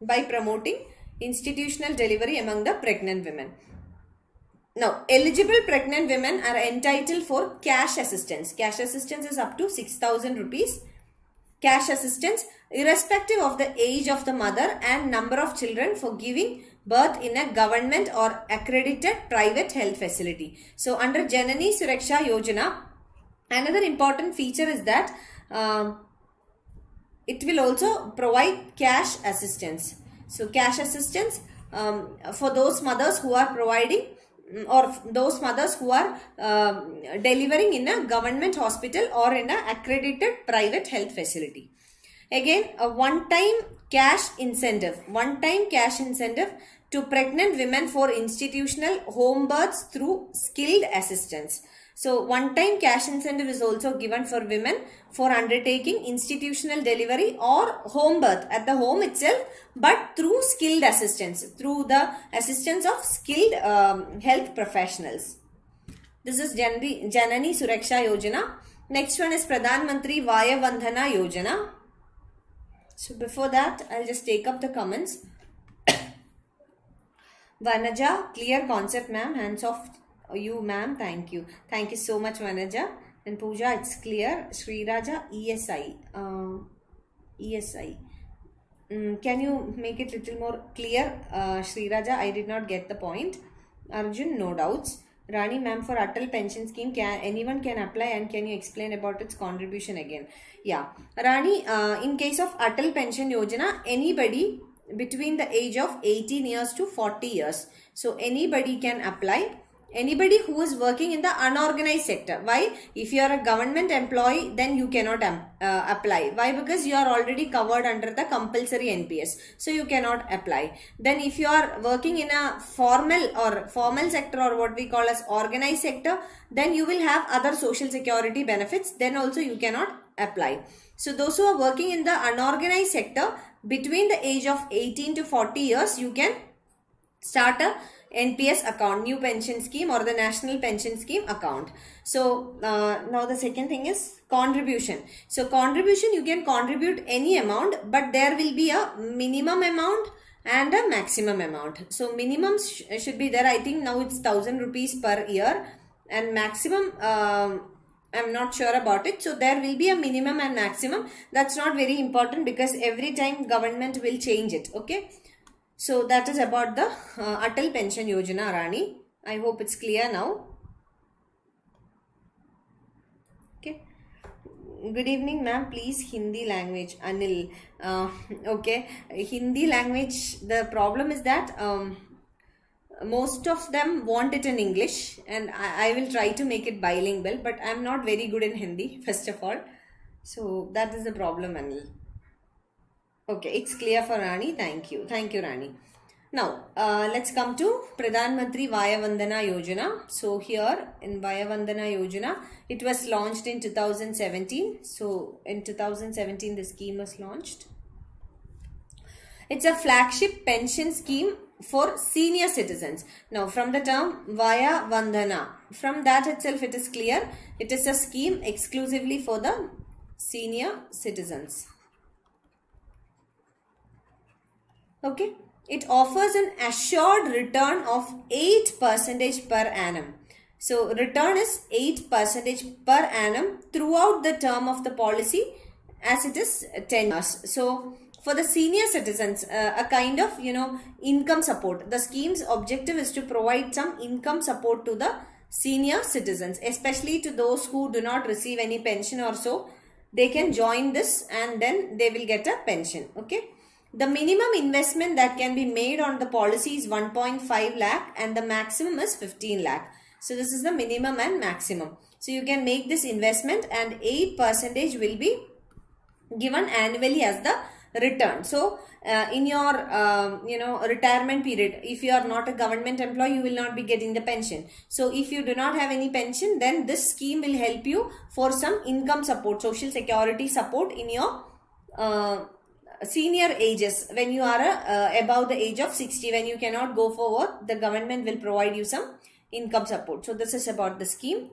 By promoting institutional delivery among the pregnant women. Now, eligible pregnant women are entitled for cash assistance. Cash assistance is up to 6,000 rupees. Cash assistance irrespective of the age of the mother and number of children for giving birth in a government or accredited private health facility. So, under Janani Suraksha Yojana, another important feature is that it will also provide cash assistance. So, cash assistance for those mothers who are providing or those mothers who are delivering in a government hospital or in an accredited private health facility. Again, a one-time cash incentive to pregnant women for institutional home births through skilled assistance. So, one-time cash incentive is also given for women for undertaking institutional delivery or home birth at the home itself, but through skilled assistance, through the assistance of skilled health professionals. This is Janani Suraksha Yojana. Next one is Pradhan Mantri Vaya Vandana Yojana. So, before that, I'll just take up the comments. Vanaja, clear concept, ma'am. Hands off. You, ma'am. Thank you. Thank you so much, Vanaja. And Pooja, it's clear. Sri Raja, ESI. ESI. Can you make it little more clear? Sri Raja, I did not get the point. Arjun, no doubts. Rani, ma'am, for Atal Pension Scheme, anyone can apply, and can you explain about its contribution again? Yeah. Rani, in case of Atal Pension Yojana, anybody between the age of 18 years to 40 years. So, anybody can apply. Anybody who is working in the unorganized sector. Why? If you are a government employee, then you cannot apply. Why? Because you are already covered under the compulsory NPS. So, you cannot apply. Then if you are working in a formal sector or what we call as organized sector, then you will have other social security benefits. Then also you cannot apply. So, those who are working in the unorganized sector between the age of 18 to 40 years, you can start a NPS account, new pension scheme or the national pension scheme account. So, now the second thing is contribution. So, contribution, you can contribute any amount, but there will be a minimum amount and a maximum amount. So, minimum should be there. I think now it's 1,000 rupees per year, and maximum I'm not sure about it. So, there will be a minimum and maximum. That's not very important because every time government will change it. Okay. So, that is about the Atal Pension Yojana, Rani. I hope it's clear now. Okay. Good evening, ma'am. Please, Hindi language. Anil. Okay. Hindi language, the problem is that most of them want it in English, and I will try to make it bilingual, but I'm not very good in Hindi, first of all. So, that is the problem, Anil. Okay, it's clear for Rani. Thank you. Thank you, Rani. Now, let's come to Pradhan Mantri Vaya Vandana Yojana. So, here in Vaya Vandana Yojana, it was launched in 2017. So, in 2017, the scheme was launched. It's a flagship pension scheme for senior citizens. Now, from the term Vaya Vandana, from that itself it is clear. It is a scheme exclusively for the senior citizens. Okay. it offers an assured return of 8% per annum. So return is 8% per annum throughout the term of the policy, as it is 10 years. So for the senior citizens, a kind of income support. The scheme's objective is to provide some income support to the senior citizens, especially to those who do not receive any pension or so. They can join this and then they will get a pension. Okay. The minimum investment that can be made on the policy is 1.5 lakh and the maximum is 15 lakh. So this is the minimum and maximum. So you can make this investment and 8% will be given annually as the return. So in your retirement period, if you are not a government employee, you will not be getting the pension. So if you do not have any pension, then this scheme will help you for some income support, social security support in your senior ages. When you are above the age of 60, when you cannot go for work, the government will provide you some income support. So this is about the scheme.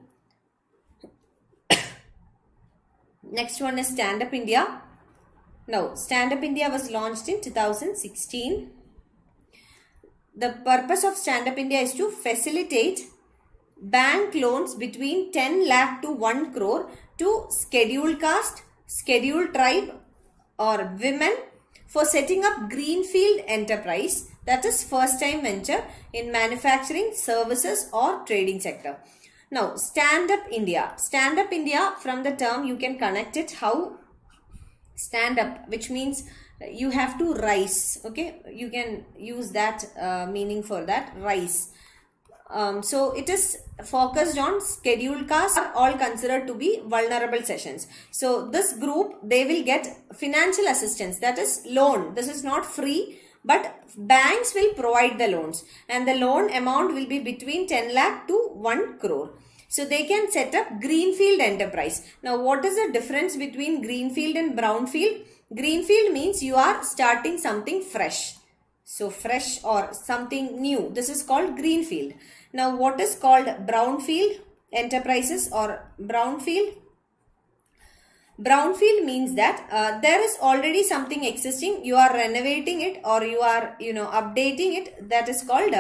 Next one is Stand Up India. Now, Stand Up India was launched in 2016. The purpose of Stand Up India is to facilitate bank loans between 10 lakh to 1 crore to scheduled caste, scheduled tribe or women for setting up greenfield enterprise, that is first time venture in manufacturing, services or trading sector. Now, Stand Up India. Stand Up India, from the term you can connect it how stand up, which means you have to rise. Okay, you can use that meaning for that, rise. So it is focused on scheduled castes, are all considered to be vulnerable sections. So this group, they will get financial assistance, that is loan. This is not free, but banks will provide the loans and the loan amount will be between 10 lakh to 1 crore. So they can set up greenfield enterprise. Now what is the difference between greenfield and brownfield? Greenfield means you are starting something fresh. So fresh or something new. This is called greenfield. Now what is called brownfield enterprises or brownfield? Brownfield means that there is already something existing. You are renovating it or you are updating it. That is called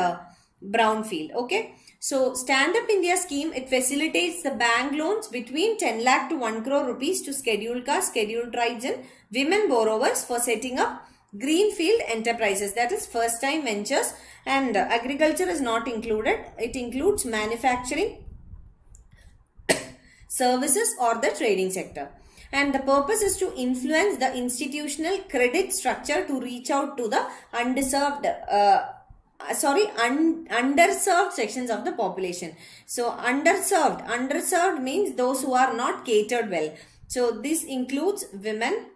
brownfield. Okay. So Stand Up India scheme, it facilitates the bank loans between 10 lakh to 1 crore rupees to scheduled caste, scheduled tribes and women borrowers for setting up greenfield enterprises, that is first time ventures, and agriculture is not included. It includes manufacturing, services or the trading sector. And the purpose is to influence the institutional credit structure to reach out to the underserved sections of the population. So underserved means those who are not catered well. So this includes women,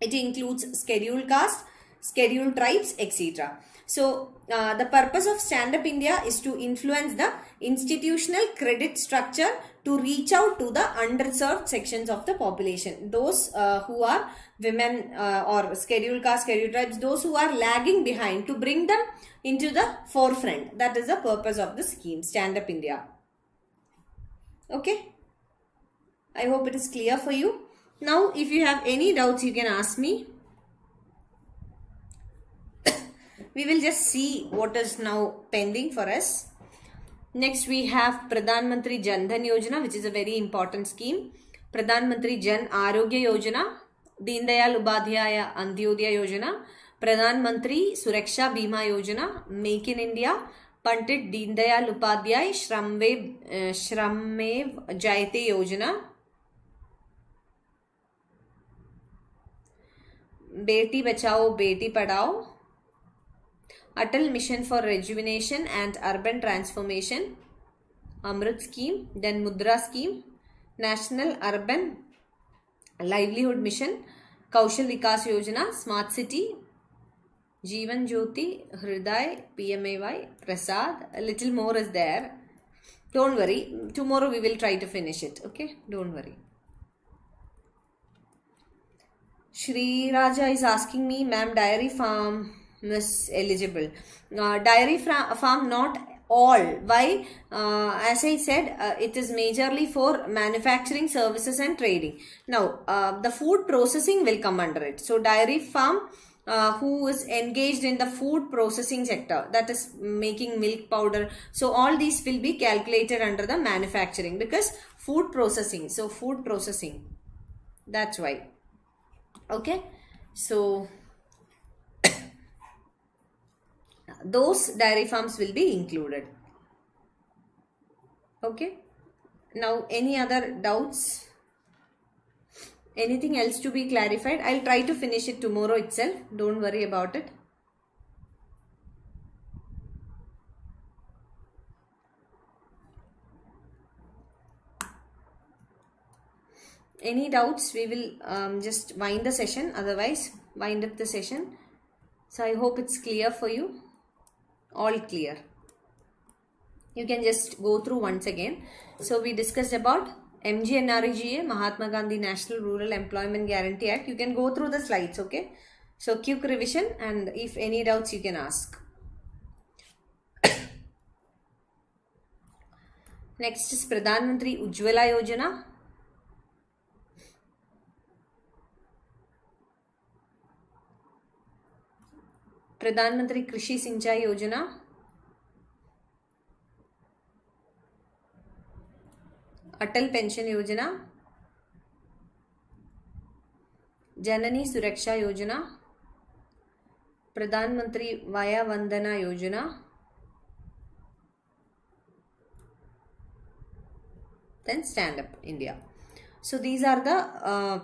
it includes scheduled caste, scheduled tribes, etc. So the purpose of Stand Up India is to influence the institutional credit structure to reach out to the underserved sections of the population. Those who are women or scheduled caste, scheduled tribes, those who are lagging behind, to bring them into the forefront. That is the purpose of the scheme, Stand Up India. Okay. I hope it is clear for you. Now, if you have any doubts, you can ask me. We will just see what is now pending for us. Next, we have Pradhan Mantri Jan Dhan Yojana, which is a very important scheme. Pradhan Mantri Jan Arogya Yojana, Deen Dayal Upadhyaya Antyodaya Yojana, Pradhan Mantri Suraksha Bima Yojana, Make in India, Pandit Deen Dayal Upadhyaya Shramev Jayate Yojana, Beti Bachao Beti Padhao, Atal Mission for Rejuvenation and Urban Transformation, Amrit Scheme, then Mudra Scheme, National Urban Livelihood Mission, Kaushal Vikas Yojana, Smart City, Jeevan Jyoti, Hriday, PMAY, Prasad. A little more is there. Don't worry. Tomorrow we will try to finish it. Okay? Don't worry. Shri Raja is asking me, ma'am, dairy farm is eligible. Dairy farm not all. Why? As I said, it is majorly for manufacturing, services and trading. Now, the food processing will come under it. So, dairy farm who is engaged in the food processing sector, that is making milk powder. So all these will be calculated under the manufacturing, because food processing. So food processing, that's why. Okay, so those dairy farms will be included. Okay, now any other doubts? Anything else to be clarified? I'll try to finish it tomorrow itself. Don't worry about it. Any doubts? We will just wind the session. Otherwise, wind up the session. So I hope it's clear for you. All clear. You can just go through once again. So we discussed about MGNREGA, Mahatma Gandhi National Rural Employment Guarantee Act. You can go through the slides, okay? So quick revision, and if any doubts you can ask. Next is Pradhan Mantri Ujjwala Yojana. Pradhan Mantri Krishi Sinchai Yojana. Atal Pension Yojana, Janani Suraksha Yojana, Pradhan Mantri Vaya Vandana Yojana, then Stand Up India. So these are the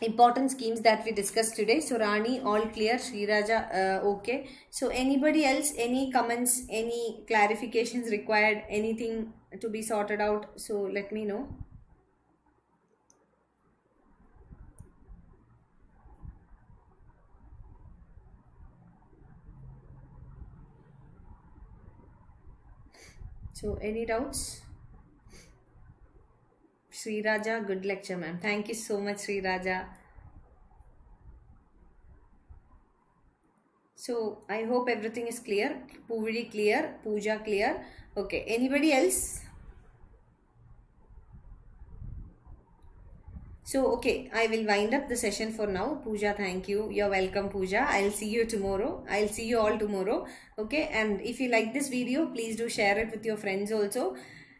important schemes that we discussed today. So Rani, all clear. Sriraja, okay. So anybody else, any comments, any clarifications required, anything to be sorted out? So let me know. So any doubts? Sri Raja, good lecture, ma'am. Thank you so much, Sri Raja. So I hope everything is clear. Puvidi clear, Pooja clear. Okay, anybody else? So okay, I will wind up the session for now. Pooja, thank you. You're welcome, Pooja. I'll see you tomorrow. I'll see you all tomorrow. Okay, and if you like this video, please do share it with your friends also.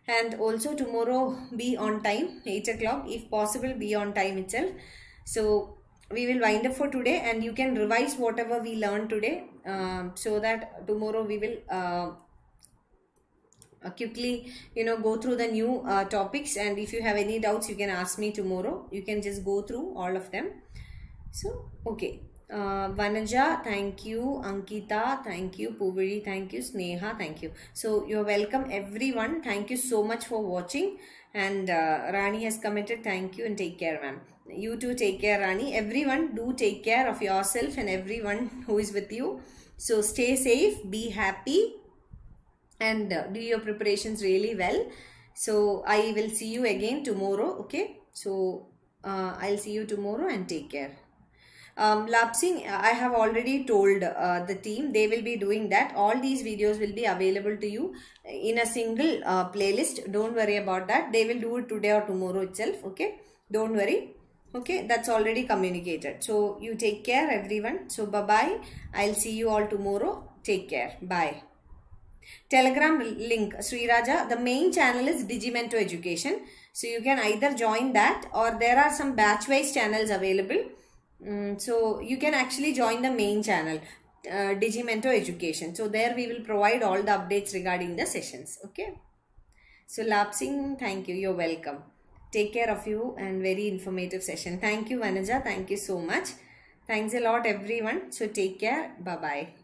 And also tomorrow be on time, 8 o'clock. If possible, be on time itself. So we will wind up for today, and you can revise whatever we learned today, so that tomorrow we will quickly go through the new topics. And if you have any doubts, you can ask me tomorrow. You can just go through all of them. So okay, Vanaja, thank you. Ankita, thank you. Puvidi, thank you. Sneha, thank you. So you're welcome, everyone. Thank you so much for watching. And Rani has commented, thank you and take care, ma'am. You too, take care, Rani. Everyone, do take care of yourself and everyone who is with you. So stay safe, be happy, and do your preparations really well. So I will see you again tomorrow. Okay, so I'll see you tomorrow, and take care. Lapsing, I have already told the team, they will be doing that. All these videos will be available to you in a single playlist. Don't worry about that. They will do it today or tomorrow itself. Okay, don't worry. Okay, that's already communicated. So you take care, everyone. So bye bye. I'll see you all tomorrow. Take care. Bye. Telegram link, Sri Raja. The main channel is DigiiMento Education. So you can either join that, or there are some batch-wise channels available. So you can actually join the main channel, DigiiMento Education. So there we will provide all the updates regarding the sessions. Okay. So Lapsing, thank you. You're welcome. Take care of you, and very informative session. Thank you, Vanaja. Thank you so much. Thanks a lot, everyone. So take care. Bye-bye.